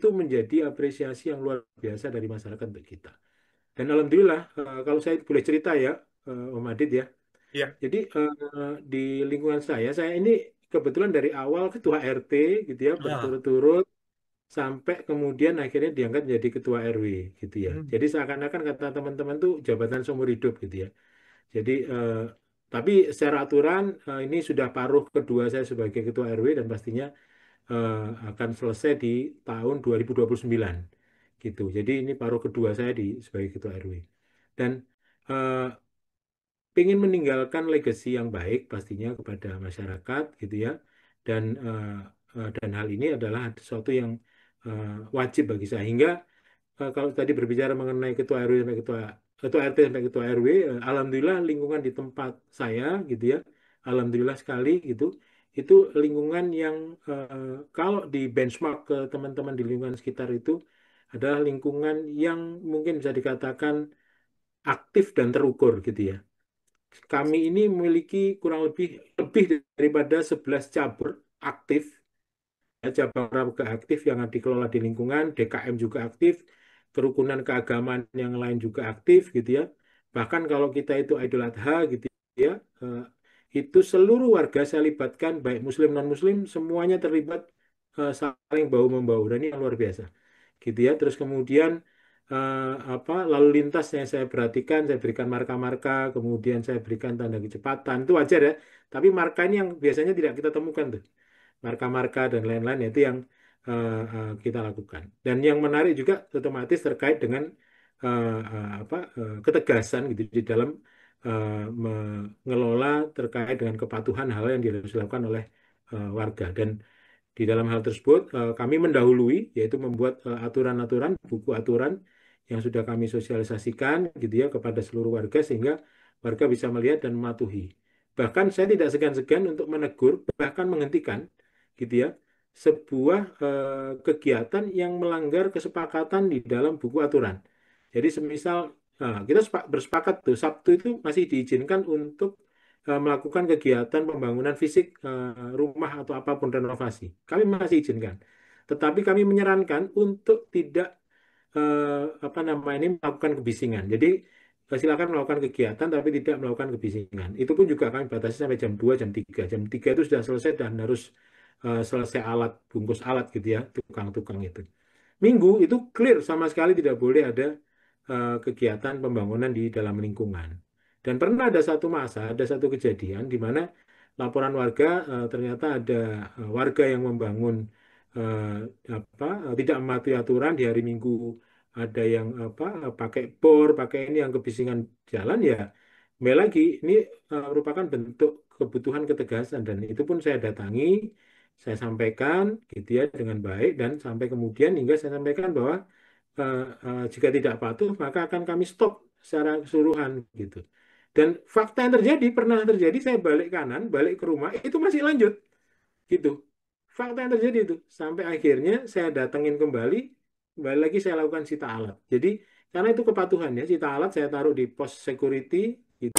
itu menjadi apresiasi yang luar biasa dari masyarakat untuk kita. Dan alhamdulillah, kalau saya boleh cerita ya, Om Adit ya. Iya. Jadi di lingkungan saya ini kebetulan dari awal ketua RT gitu ya, Ah. berturut-turut sampai kemudian akhirnya diangkat jadi ketua RW gitu ya. Hmm. Jadi seakan-akan kata teman-teman tuh jabatan seumur hidup gitu ya. Jadi tapi secara aturan ini sudah paruh kedua saya sebagai ketua RW dan pastinya eh, akan selesai di tahun 2029 gitu. Jadi ini paruh kedua saya sebagai ketua RW. Dan eh, ingin meninggalkan legacy yang baik pastinya kepada masyarakat gitu ya. Dan hal ini adalah sesuatu yang wajib bagi saya. Hingga kalau tadi berbicara mengenai ketua RW sampai ketua RT sampai ketua RW, alhamdulillah lingkungan di tempat saya gitu ya, alhamdulillah sekali gitu, itu lingkungan yang kalau di benchmark ke teman-teman di lingkungan sekitar itu adalah lingkungan yang mungkin bisa dikatakan aktif dan terukur gitu ya. Kami ini memiliki kurang lebih daripada 11 cabur aktif, cabang olahraga aktif yang dikelola di lingkungan, DKM juga aktif, kerukunan keagamaan yang lain juga aktif gitu ya. Bahkan kalau kita itu Idul Adha gitu ya, eh, itu seluruh warga saya libatkan, baik Muslim non-Muslim, semuanya terlibat saling bahu-membahu. Dan ini yang luar biasa gitu ya. Terus kemudian lalu lintas yang saya perhatikan, saya berikan marka-marka, kemudian saya berikan tanda kecepatan, itu wajar ya. Tapi marka ini yang biasanya tidak kita temukan tuh, marka-marka dan lain-lain itu yang kita lakukan. Dan yang menarik juga otomatis terkait dengan ketegasan gitu di dalam mengelola terkait dengan kepatuhan hal yang harus dilakukan oleh warga. Dan di dalam hal tersebut kami mendahului yaitu membuat aturan-aturan, buku aturan yang sudah kami sosialisasikan gitu ya kepada seluruh warga sehingga warga bisa melihat dan mematuhi. Bahkan saya tidak segan-segan untuk menegur, bahkan menghentikan gitu ya, sebuah kegiatan yang melanggar kesepakatan di dalam buku aturan. Jadi semisal kita bersepakat tuh Sabtu itu masih diizinkan untuk melakukan kegiatan pembangunan fisik rumah atau apapun renovasi. Kami masih izinkan. Tetapi kami menyarankan untuk tidak apa namanya ini melakukan kebisingan. Jadi silakan melakukan kegiatan tapi tidak melakukan kebisingan. Itu pun juga kami batasi sampai jam 2, jam 3. Jam 3 itu sudah selesai dan harus selesai alat, bungkus alat gitu ya, tukang-tukang itu. Minggu itu clear sama sekali tidak boleh ada kegiatan pembangunan di dalam lingkungan. Dan pernah ada satu masa, ada satu kejadian di mana laporan warga ternyata ada warga yang membangun tidak mematuhi aturan di hari Minggu, ada yang pakai bor, pakai ini yang kebisingan jalan ya. Kembali lagi ini merupakan bentuk kebutuhan ketegasan dan itu pun saya datangi, saya sampaikan gitu ya dengan baik dan sampai kemudian hingga saya sampaikan bahwa jika tidak patuh maka akan kami stop secara keseluruhan gitu. Dan fakta yang terjadi pernah terjadi saya balik kanan, balik ke rumah itu masih lanjut gitu. Fakta yang terjadi itu sampai akhirnya saya datengin kembali lagi saya lakukan sita alat. Jadi karena itu kepatuhan ya, sita alat saya taruh di pos security gitu.